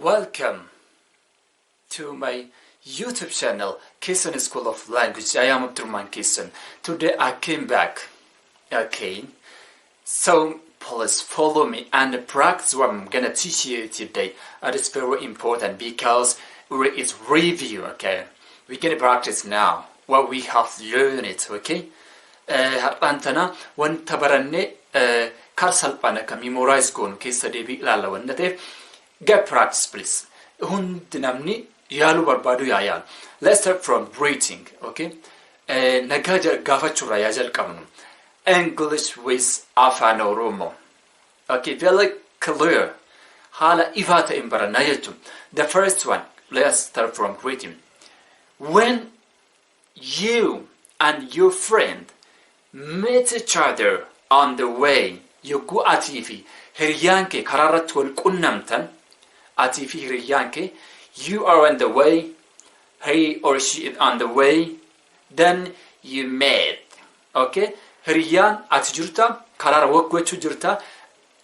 Welcome to my YouTube channel, Kesan School of Language. I am Abdurrahman Kesan. Today I came back. Okay, so please follow me and practice what I'm gonna teach you today. It is very important because it's review. Okay, we're gonna practice now what we have learned. Okay, har'aantana wanta baranne kar salphana ka memorize goonu keessa deebii ilaalla wanna ta'eef get practice please. Hundi namni yaalu barbaadu yaa yaalu. Let's start from greeting. Okay, nagaa gaafachurraa yaa jalqabnu. English with afaan Oromo. Okay, very clear. Haala ifaa ta'een barannaa jechuun. The first one, let's start from greeting. When you and your friend meet each other on the way, yogguu atii fi hiriyyaan kee karaa irratti wal qunnamtan, atii fi hiriyyaan kee, you are on the way, he or she is on the way, then you met. Okay? Hiriyyaan ati jirta, karaara waggwachuu jirta,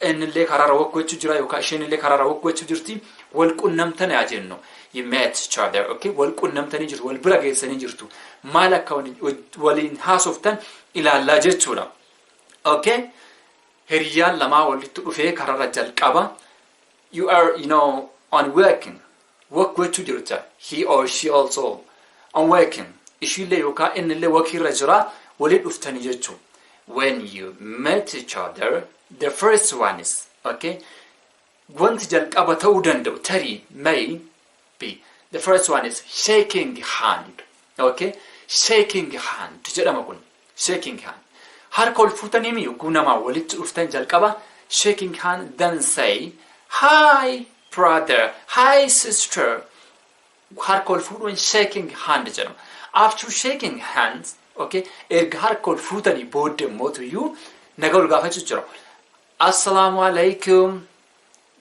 innillee karaara waggwachuu jira yookaan isheenillee karaara waggwachuu jirti, wal qunnamtan yaa jennu. You met each other, okay? Wal qunnamtanii jirtu, wal bira geessanii jirtu. Maal akka waliin haasoftan ilaallaa jechuudha. Okay? Hiriyyaan lamaa walitti dhufee karaara jalqaba. You are, on working. Waggwachuu jirta. He or she also on working. Ishiillee yookaan innillee wakiirra jira, walii dhuftanii jechuudha. When you met each other, the first one is, okay? Wanti jalqaba ta'uu danda'u tarii may be. The first one is shaking hand. Okay? Shaking hand. Jedhama kun. Shaking hand. Harka ol fuutanii mi yogguu namaa walitti dhuftan jalqaba shaking hand, then say, hi brother, hi sister. Harka ol fuudhuun shaking hand jedhama. After shaking hands, okay, erga harka ol fuutanii booddee mootuyyuu nagaa ol gaafachuu jira. Assalamu alaikum.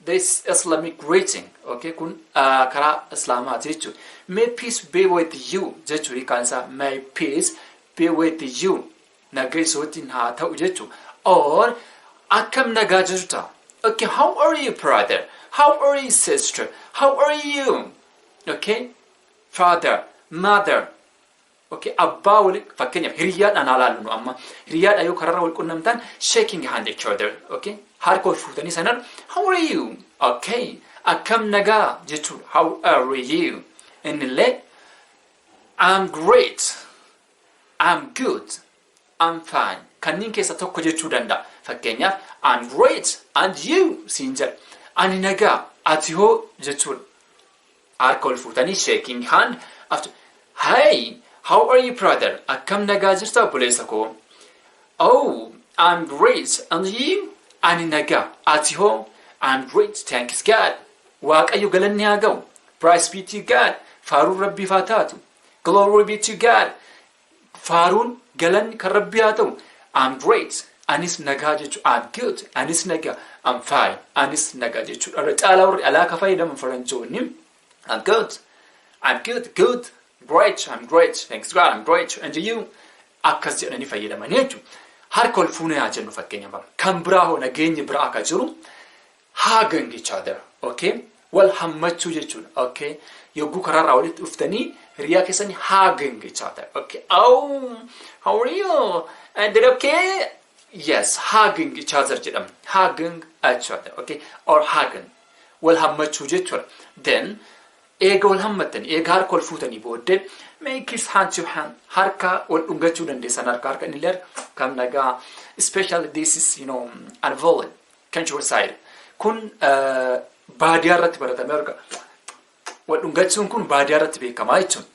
This Islamic greeting, okay, kun karaa Islaamaati jechuudha. May peace be with you jechuudha. Hiikaan isaa may peace be with you. Nagaa isootiin haa ta'u jechuudha. Or akkam nagaa jirta. Okay, how are you brother? How are you sister? How are you? Okay, father, mother. Okay, abbaa wali fakkeenyaaf hiriyyaadhaan ilaallu amma hiriyyaadha yoo karaarra wal qunnamtan shaking hand each other. Okay, harka ol fuutanii sanaan how are you? Okay, akkam nagaa jechuudha. How are you? Innillee I'm great, I'm good, I'm fine. Kanneen keessa tokko jechuu danda'a. Fakkeenyaaf I'm great and you siin jedha. Ani nagaa ati hoo jechuudha. Harka ol fuutanii shaking hand after hey, how are you brother? Akkam nagaa jirta obboleessa koo? Oh, I'm great and you? Ani nagaa ati hoo? I'm great, thanks God. Waaqayyo galanni haa ga'u. Praise be to God. Faaruun Rabbiif haa taatu. Glory be to God. Faaruun galanni kan Rabbii haa ta'u. I'm great. Anis nagaa jechuudha. I'm good. Anis nagaa. I'm fine. Anis nagaa jechuudha. Irra caalaa warri alaaka fayyadaman faranjoonni. I'm good. I'm good. Good. Great. I'm great. Thanks God. I'm great. And you? Akkas jedhanii fayyadaman jechuudha. Harka ol fuunee haa jennu fakkeenyaaf. Kan biraa hoo nageenyi biraa akka jiru hugging each other. Okay? Wal hammachuu jechuudha. Okay? Yogguu karaarraa walitti dhuftanii hiriyaa keessanii hugging each other. Okay? Oh, how are you? And then okay? Yes, hugging each other jedhama. Hugging each other. Okay? Or hugging. Wal hammachuu jechuudha. Then eega wal hammatanii eega harka ol fuutanii booddee may kiss hand to hand. Harka wal dhungachuu dandeessan harka innillee kam nagaa. Especially this is, unavoidable countryside. Kun baadiyyaa irratti baratamee arga. Wal dhungachuun kun baadiyyaa irratti beekamaa jechuudha.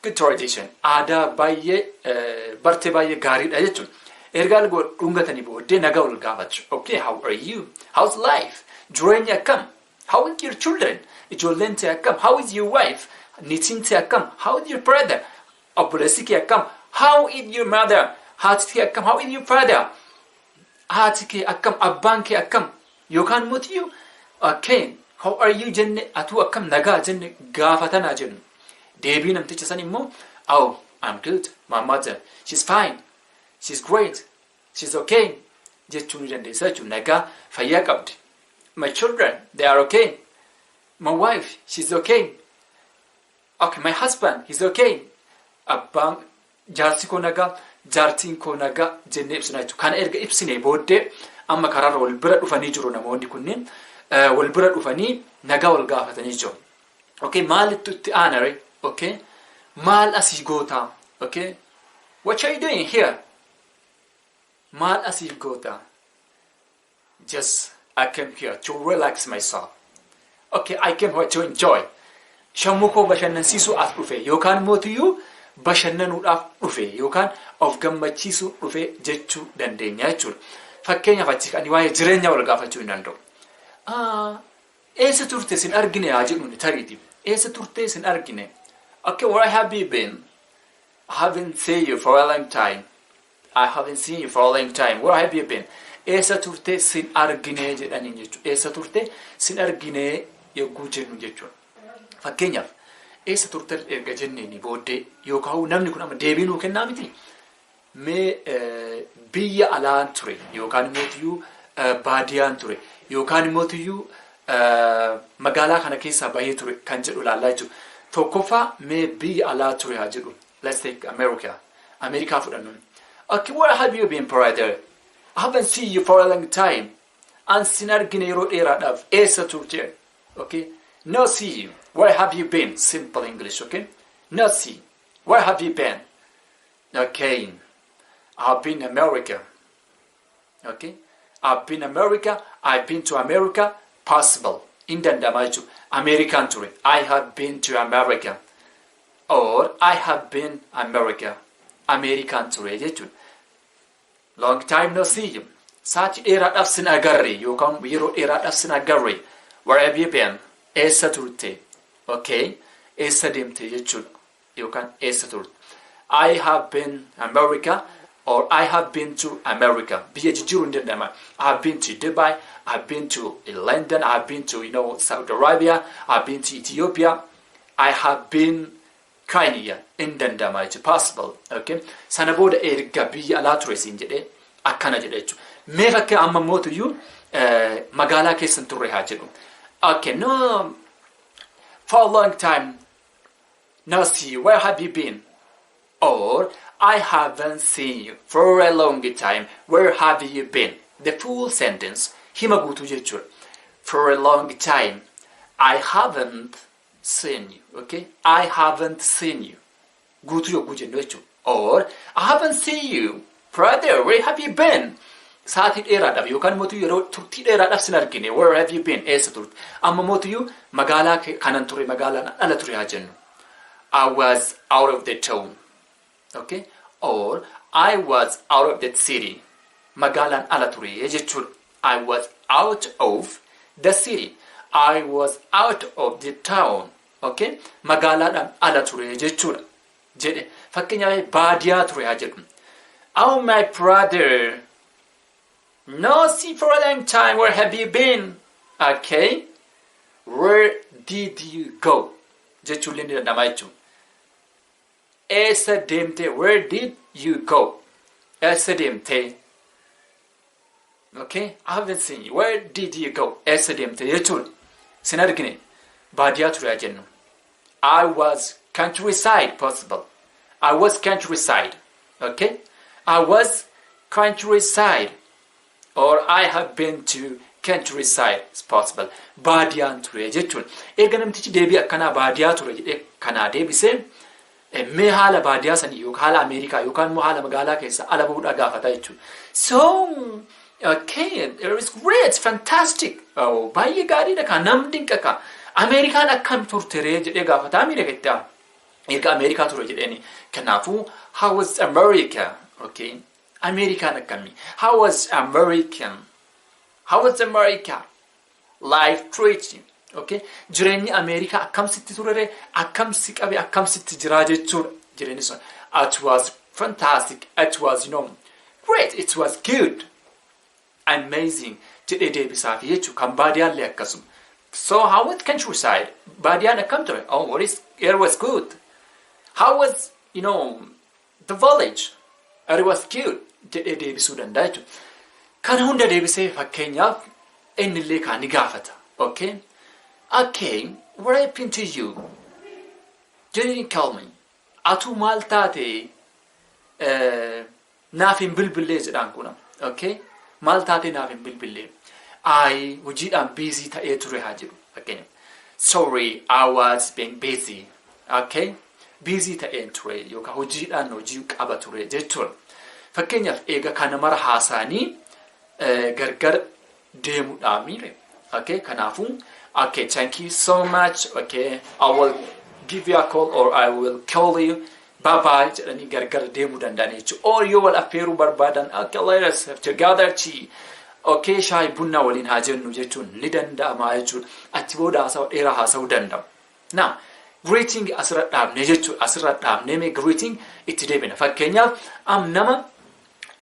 Good tradition. Aadaa baay'ee bartee baay'ee gaariidha jechuudha. Erga wal dhungatanii booddee nagaa wal gaafachuu. Okay, how are you? How's life? Jireenya akkam? How is your children? Ijoolleen tee akkam? How is your wife? Niitiin tee akkam? How is your brother? Obboleessi kee akkam? How is your mother? Haati kee akkam? How is your father? Haati kee akkam? Abbaan kee akkam? Yookaan mootiyyuu? Okay, how are you jenne atuu akkam nagaa jenne gaafatanaa jennu. Deebii namticha san immoo oh, I'm good. My mother, she's fine. She's great. She's okay. Jechuu ni dandeessa jechuudha. Nagaa fayyaa qabdi. My children, they are okay. My wife, she's okay. Okay, my husband, he's okay. Abbaan jaarsi koo nagaa, jaartiin koo nagaa jennee ibsina jechuudha. Kana erga ibsine booddee amma karaarra wal bira dhufanii jiru namoonni kunneen wal bira dhufanii nagaa wal gaafatanii jiru. Okay, maalittu itti aanare? Okay, maal asii gootaa? Okay, what are you doing here? Maal asii gootaa? Just I came here to relax myself. Okay, I came here to enjoy. Shammuu koo bashannansiisuu as dhufe yookaan mootiyyuu bashannanuudhaaf dhufe yookaan of gammachiisuu dhufe jechuu dandeenya jechuudha. Fakkeenyaaf achi kan waa'ee jireenya wal gaafachuu hin danda'u. Eessa turte sin argine haa jedhuun tariiti. Eessa turte sin argine? Okay, where have you been? I haven't seen you for a long time. I haven't seen you for a long time. Where have you been? Eessa turte sin argine jedhaniin jechuudha. Eessa turte sin argine yogguu jennu jechuudha. Fakkeenyaaf eessa turte erga jenneeni booddee yookaan namni kun amma deebii nuu kennaa miti. Mee biyya alaan ture yookaan immoo baadiyaan ture yookaan immoo magaalaa kana keessaa bahee ture kan jedhu ilaallaa jechuudha. Tokkoffaa mee biyya alaa ture haa jedhu. Let's take America. Amerikaa fudhannu. Okay, where have you been, brother? I haven't seen you for a long time. An sin argine yeroo dheeraadhaaf eessa turte? Okay, no see you. Where have you been? Simple English, okay? No see. Where have you been? Okay, I've been America. Okay, I've been America. I've been to America. Possible. In dandamaju. American ture. I have been to America. Or I have been America. American ture jechuudha. Long time no see you. Sachi dheeraadhaaf sin agarre yookaan yeroo dheeraadhaaf sin agarre. Where have you been? Eessa turte? Okay, eessa deemte jechuudha yookaan eessa turte. I have been America or I have been to America. Biyya jijjiiruu hin danda'ama. I have been to Dubai. I have been to London. I have been to Saudi Arabia. I have been to Ethiopia. I have been Kenya in danda'ama jechuudha. Possible. Okay. Sana booda erga biyya alaa ture siin jedhee akkana jedha jechuudha. Mee fakka amma mootuyyuu magaalaa keessan turre haa jedhu. Okay, no, for a long time, no see you. Where have you been? Or, I haven't seen you for a long time. Where have you been? The full sentence. Hima guutuu jechuudha. For a long time, I haven't seen you. Okay? I haven't seen you. Guutuu yogguu jennu jechuudha. Or, I haven't seen you. Brother, where have you been? Saatii dheeraadhaaf yookaan mootuu yeroo turtii dheeraadhaaf sin argine. Where have you been? Eessa turte? Amma mootuyyuu magaalaa kanan ture magaalaan ala ture haa jennu. I was out of the town. Okay? Or I was out of that city. Magaalaan ala ture jechuudha. I was out of the city. I was out of the town. Okay? Magaalaadhaan ala ture jechuudha. Jedhe fakkeenyaaf baadiyaa ture haa jedhu. Oh my brother. No see for a long time. Where have you been? Okay. Where did you go? Jechuun inni danda'ama jechuudha. Eessa deemte? Where did you go? Eessa deemte? Okay. I haven't seen you. Where did you go? Eessa deemte jechuudha. Sin argine baadiyaa ture haa jennu. I was countryside. Possible. I was countryside. Okay. I was countryside. Or I have been to countryside. It's possible. Baadiyaan ture jechuun. Eega namtichi deebii akkanaa baadiyaa ture jedhee kanaa deebisee mee haala baadiyaa sanii yookaan haala Ameerikaa yookaan immoo haala magaalaa keessa ala bahuudhaa gaafata jechuudha. So, okay, it was great, fantastic. Oh, baay'ee gaariidha kan nam dinqaqa. Ameerikaan akkam turteree jedhee gaafata Ameerikaa. Eega Ameerikaa ture jedheeni. Kanaafuu, how was America? Okay. American akkami. How was American? How was America? Life treating. Okay? Jireenyi Ameerikaa akkam sitti turere, akkam si qabe, akkam sitti jiraa jechuudha. Jireenyi sun. It was fantastic. It was, great. It was good. Amazing. Jedhee deebisaafi jechuudha. Kan baadiyaallee akkasuma. So how was countryside? Baadiyaan akkam ture? Oh, it was good. How was, the village? It was good. Jedhee deebisuu danda'a jechuudha. Kana hunda deebisee fakkeenyaaf innillee kaan ni gaafata. Okay? I came. What happened to you? You didn't call me. Atu maal taate naaf hin bilbilee jedhaan kuna. Okay? Maal taate naaf hin bilbilee. I hojiidhaan busy ta'ee ture haa jedhu. Fakkeenyaaf. Sorry, I was being busy. Okay? Busy ta'een ture yookaan hojiidhaan hojii qaba ture jechuudha. Fakkeenyaaf eega kana mara haasaanii gargar deemuudhaan miire. Okay? Kanaafuu okay, thank you so much. Okay, I will give you a call or I will call you. Bye bye. Jedhanii gargar deemuu danda'an jechuudha. Or yoo wal affeeruu barbaadan okay, let us have together tea. Okay, shaayii bunna waliin haa jennu jechuun ni danda'ama jechuudha. Achi booda haasawaa dheeraa haasawuu danda'u. Now, greeting asirra dhaabne jechuudha. Asirra dhaabne mee greeting itti deebina. Fakkeenyaaf nama